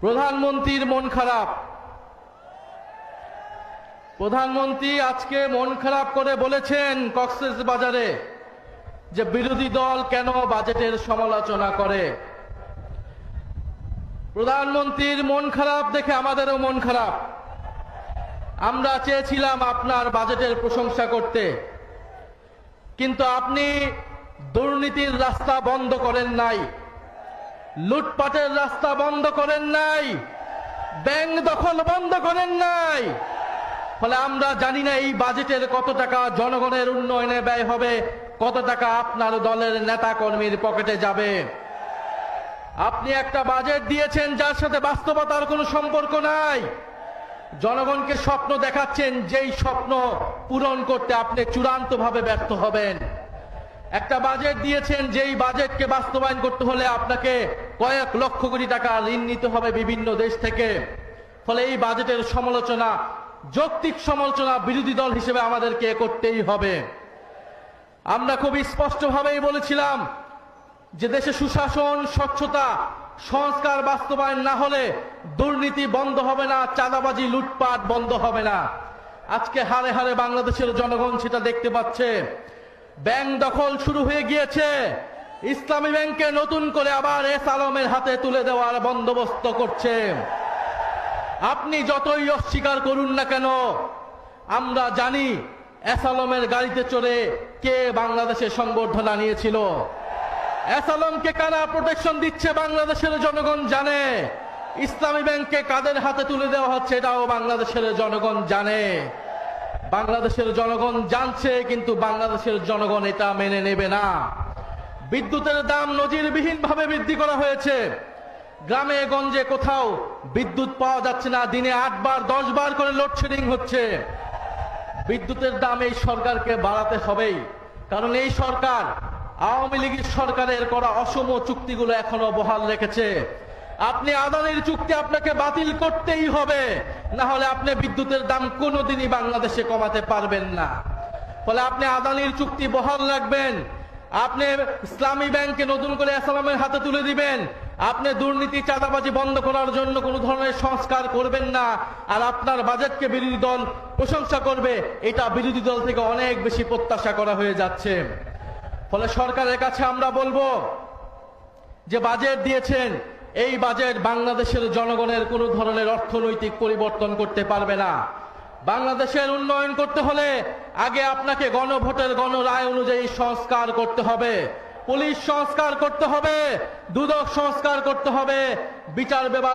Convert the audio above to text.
প্রধানমন্ত্রীর মন খারাপ। প্রধানমন্ত্রী আজকে মন খারাপ করে বলেছেন কক্সবাজারে যে বিরোধী দল কেন বাজেটের সমালোচনা করে। প্রধানমন্ত্রীর মন খারাপ দেখে আমাদেরও মন খারাপ। আমরা চেয়েছিলাম আপনার বাজেটের প্রশংসা করতে, কিন্তু আপনি দুর্নীতির রাস্তা বন্ধ করেন নাই, লুটপাটের রাস্তা বন্ধ করেন নাই, ব্যাংক দখল বন্ধ করেন নাই। ফলে আমরা জানি না এই বাজেটের কত টাকা জনগণের উন্নয়নে ব্যয় হবে, কত টাকা আপনার দলের নেতা কর্মীর পকেটে যাবে। আপনি একটা বাজেট দিয়েছেন যার সাথে বাস্তবতার কোনো সম্পর্ক নাই। জনগণকে স্বপ্ন দেখাচ্ছেন, যেই স্বপ্ন পূরণ করতে আপনি চূড়ান্তভাবে ব্যর্থ হবেন। একটা বাজেট দিয়েছেন যেই বাজেটকে বাস্তবায়ন করতে হলে আপনাকে কয়েক লক্ষ কোটি টাকা ঋণ নিতে হবে বিভিন্ন দেশ থেকে। ফলে এই বাজেটের সমালোচনা, যৌক্তিক সমালোচনা বিরোধী দল হিসেবে আমাদেরকে করতেই হবে। আমরা খুব স্পষ্টভাবেই বলেছিলাম যে দেশে সুশাসন, স্বচ্ছতা, সংস্কার বাস্তবায়ন না হলে দুর্নীতি বন্ধ হবে না, চাঁদাবাজি, লুটপাট বন্ধ হবে না। আজকে হারে হারে বাংলাদেশের জনগণ সেটা দেখতে পাচ্ছে। ব্যাংক দখল শুরু হয়ে গিয়েছে। ইসলামী ব্যাংকে নতুন করে আবার এস আলমের হাতে তুলে দেওয়ার বন্দোবস্ত করছে। আপনি যতই অস্বীকার করুন না কেন, আমরা জানি এস আলমের গাড়িতে চড়ে কে বাংলাদেশের সংবর্ধনা নিয়েছিল। এস আলমকে কারা প্রোটেকশন দিচ্ছে বাংলাদেশের জনগণ জানে। ইসলামী ব্যাংককে কাদের হাতে তুলে দেওয়া হচ্ছে এটাও বাংলাদেশের জনগণ জানে। বাংলাদেশের জনগণ জানছে, কিন্তু বাংলাদেশের জনগণ এটা মেনে নেবে না। বিদ্যুতের দাম নজিরবিহীনভাবে বৃদ্ধি করা হয়েছে। গ্রামে গঞ্জে কোথাও বিদ্যুৎ পাওয়া যাচ্ছে না, দিনে 8 বার 10 বার করে লোডশেডিং হচ্ছে। বিদ্যুতের দাম এই সরকারকে বাড়াতে হবেই, কারণ এই সরকার আওয়ামী লীগের সরকারের করা অসম চুক্তিগুলো এখনো বহাল রেখেছে। আপনি আদানির চুক্তি আপনাকে বাতিল করতেই হবে, না হলে আপনি বিদ্যুতের দাম কোনোদিনই বাংলাদেশে কমাতে পারবেন না। ফলে আপনি আদানির চুক্তি বহাল রাখবেন, আপনি ইসলামী ব্যাংককে নতুন করে ইসলামের হাতে তুলে দিবেন, আপনি দুর্নীতি, চাঁদাবাজি বন্ধ করার জন্য কোনো ধরনের সংস্কার করবেন না, আর আপনার বাজেটকে বিরোধী দল প্রশংসা করবে, এটা বিরোধী দল থেকে অনেক বেশি প্রত্যাশা করা হয়ে যাচ্ছে। ফলে সরকারের কাছে আমরা বলবো যে বাজেট দিয়েছেন, এই বাজেট বাংলাদেশের জনগণের কোনো ধরনের অর্থনৈতিক পরিবর্তন করতে পারবে না। বাংলাদেশের উন্নয়ন করতে হলে আগে আপনাকে গণভোটের গণরায় অনুযায়ী সংস্কার করতে হবে, পুলিশ সংস্কার করতে হবে, দুদক সংস্কার করতে হবে, বিচার বিভাগ